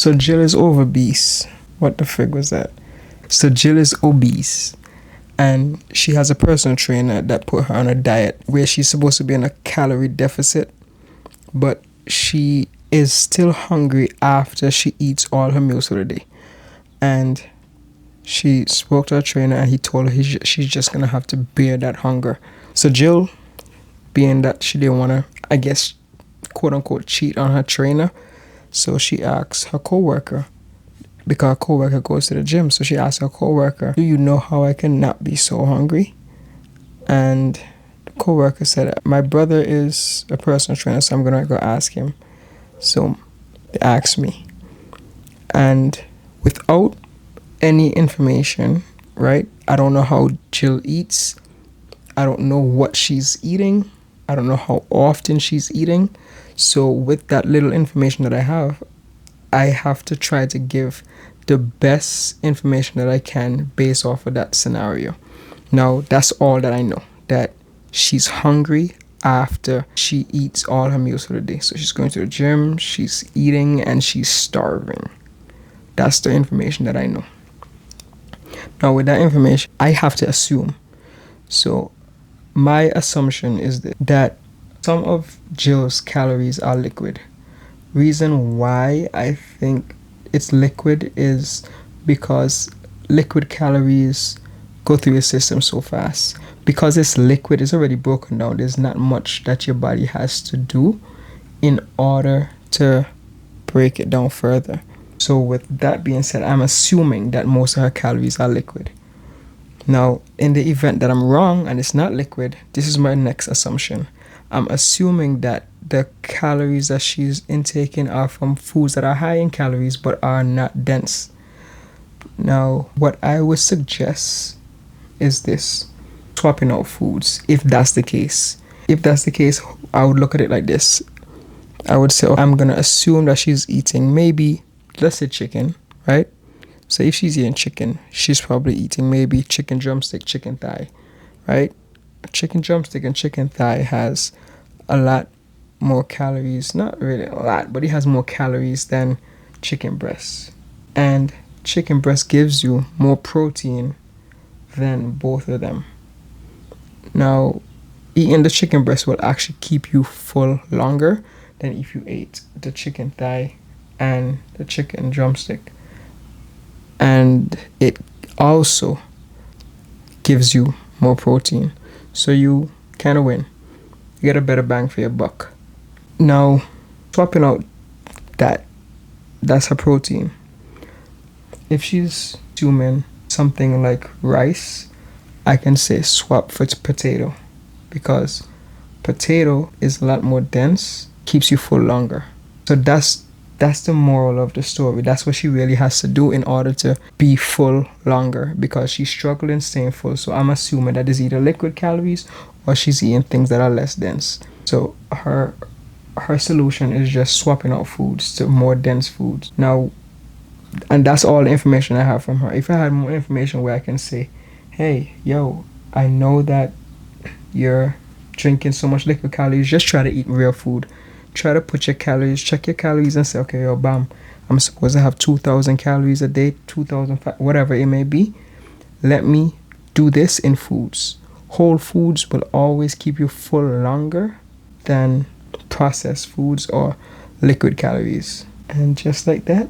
So Jill is obese. What the frig was that? So Jill is obese. And she has a personal trainer that put her on a diet where she's supposed to be in a calorie deficit. But she is still hungry after she eats all her meals for the day. And she spoke to her trainer and he told her she's just going to have to bear that hunger. So Jill, being that she didn't want to, I guess, quote unquote, cheat on her trainer, so she asked her coworker, because her coworker goes to the gym, so she asked her coworker, do you know how I can not be so hungry? And the coworker said, my brother is a personal trainer, so I'm going to go ask him. So they asked me. And without any information, right? I don't know how Jill eats. I don't know what she's eating. I don't know how often she's eating. So with that little information that I have to try to give the best information that I can based off of that scenario. Now, that's all that I know, that she's hungry after she eats all her meals for the day. So she's going to the gym, she's eating, and she's starving. That's the information that I know. Now, with that information, I have to assume. So my assumption is that some of Jill's calories are liquid. Reason why I think it's liquid is because liquid calories go through your system so fast. Because it's liquid, it's already broken down. There's not much that your body has to do in order to break it down further. So with that being said, I'm assuming that most of her calories are liquid. Now, in the event that I'm wrong and it's not liquid, this is my next assumption. I'm assuming that the calories that she's intaking are from foods that are high in calories but are not dense. Now, what I would suggest is this: swapping out foods, if that's the case. If that's the case, I would look at it like this. I would say, I'm going to assume that she's eating maybe, let's say chicken, right? So if she's eating chicken, she's probably eating maybe chicken drumstick, chicken thigh, right? A chicken drumstick and chicken thigh has a lot more calories. Not really a lot, but it has more calories than chicken breast. And chicken breast gives you more protein than both of them. Now, eating the chicken breast will actually keep you full longer than if you ate the chicken thigh and the chicken drumstick. And it also gives you more protein. So you kind of win. You get a better bang for your buck. Now, swapping out that's her protein. If she's consuming something like rice, I can say swap for potato, because potato is a lot more dense, keeps you full longer. So that's the moral of the story. That's what she really has to do in order to be full longer, because she's struggling staying full. So I'm assuming that is either liquid calories or she's eating things that are less dense. So her solution is just swapping out foods to more dense foods. Now, and that's all the information I have from her. If I had more information where I can say, hey, yo, I know that you're drinking so much liquid calories, just try to eat real food. Try to put your calories, check your calories and say, okay, yo, bam, I'm supposed to have 2,000 calories a day, 2,000, whatever it may be. Let me do this in foods. Whole foods will always keep you full longer than processed foods or liquid calories. And just like that,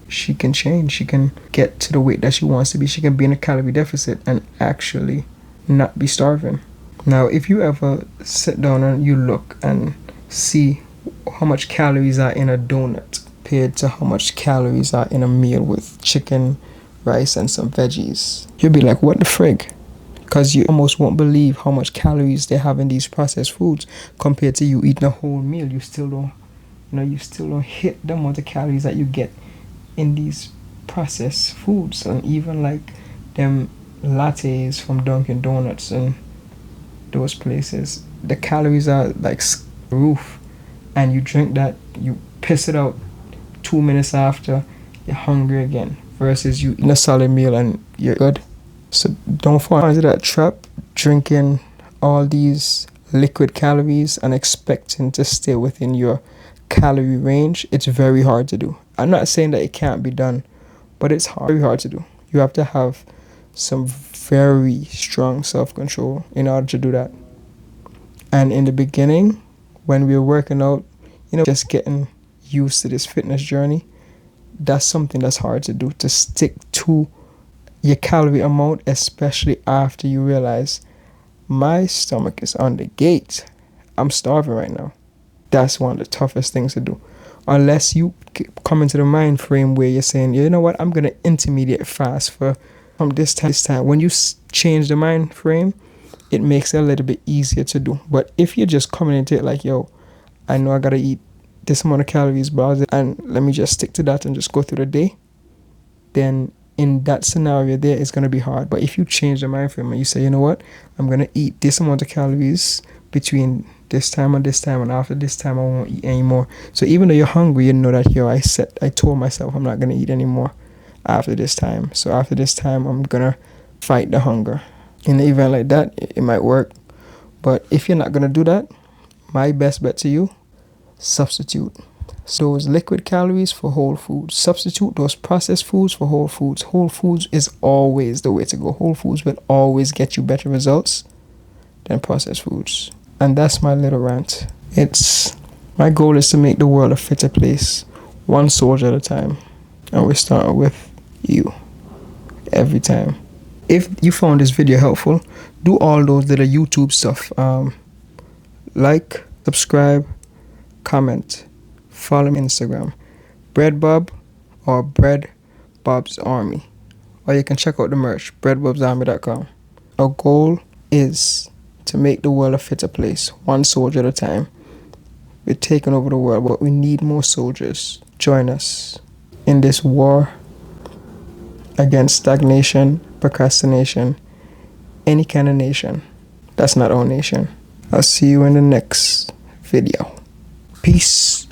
she can change. She can get to the weight that she wants to be. She can be in a calorie deficit and actually not be starving. Now, if you ever sit down and you look and see how much calories are in a donut compared to how much calories are in a meal with chicken, rice, and some veggies, you'll be like, what the frig? Because you almost won't believe how much calories they have in these processed foods compared to you eating a whole meal. You still don't hit the amount of calories that you get in these processed foods. And even like them lattes from Dunkin' Donuts and those places, the calories are like roof. And you drink that, you piss it out 2 minutes after, you're hungry again. Versus you eat a solid meal and you're good. So don't fall into that trap, drinking all these liquid calories and expecting to stay within your calorie range. It's very hard to do. I'm not saying that it can't be done, but it's very hard to do. You have to have some very strong self-control in order to do that. And in the beginning, when we were working out, just getting used to this fitness journey, that's something that's hard to do, to stick to your calorie amount, especially after you realize my stomach is on the gate. I'm starving right now. That's one of the toughest things to do. Unless you come into the mind frame where you're saying, you know what, I'm going to intermediate fast from this time. When you change the mind frame, it makes it a little bit easier to do. But if you're just coming into it like, yo, I know I got to eat this amount of calories, and let me just stick to that and just go through the day, then in that scenario there, it's going to be hard. But if you change the mind frame and you say, you know what, I'm going to eat this amount of calories between this time and this time, and after this time I won't eat anymore. So even though you're hungry, you know that, yo, I told myself I'm not going to eat anymore after this time. So after this time, I'm going to fight the hunger. In the event like that, it might work. But if you're not going to do that, my best bet to you, substitute those liquid calories for whole foods. Substitute those processed foods for whole foods. Whole foods is always the way to go. Whole foods will always get you better results than processed foods. And that's my little rant. My goal is to make the world a fitter place, one soldier at a time. And we're starting with you every time. If you found this video helpful, do all those little YouTube stuff. Like, subscribe, comment, follow me on Instagram, BreadBob or Bread Bob's Army. Or you can check out the merch, breadbobsarmy.com. Our goal is to make the world a fitter place, one soldier at a time. We're taking over the world, but we need more soldiers. Join us in this war against stagnation, procrastination, any kind of nation that's not our nation. I'll see you in the next video. Peace.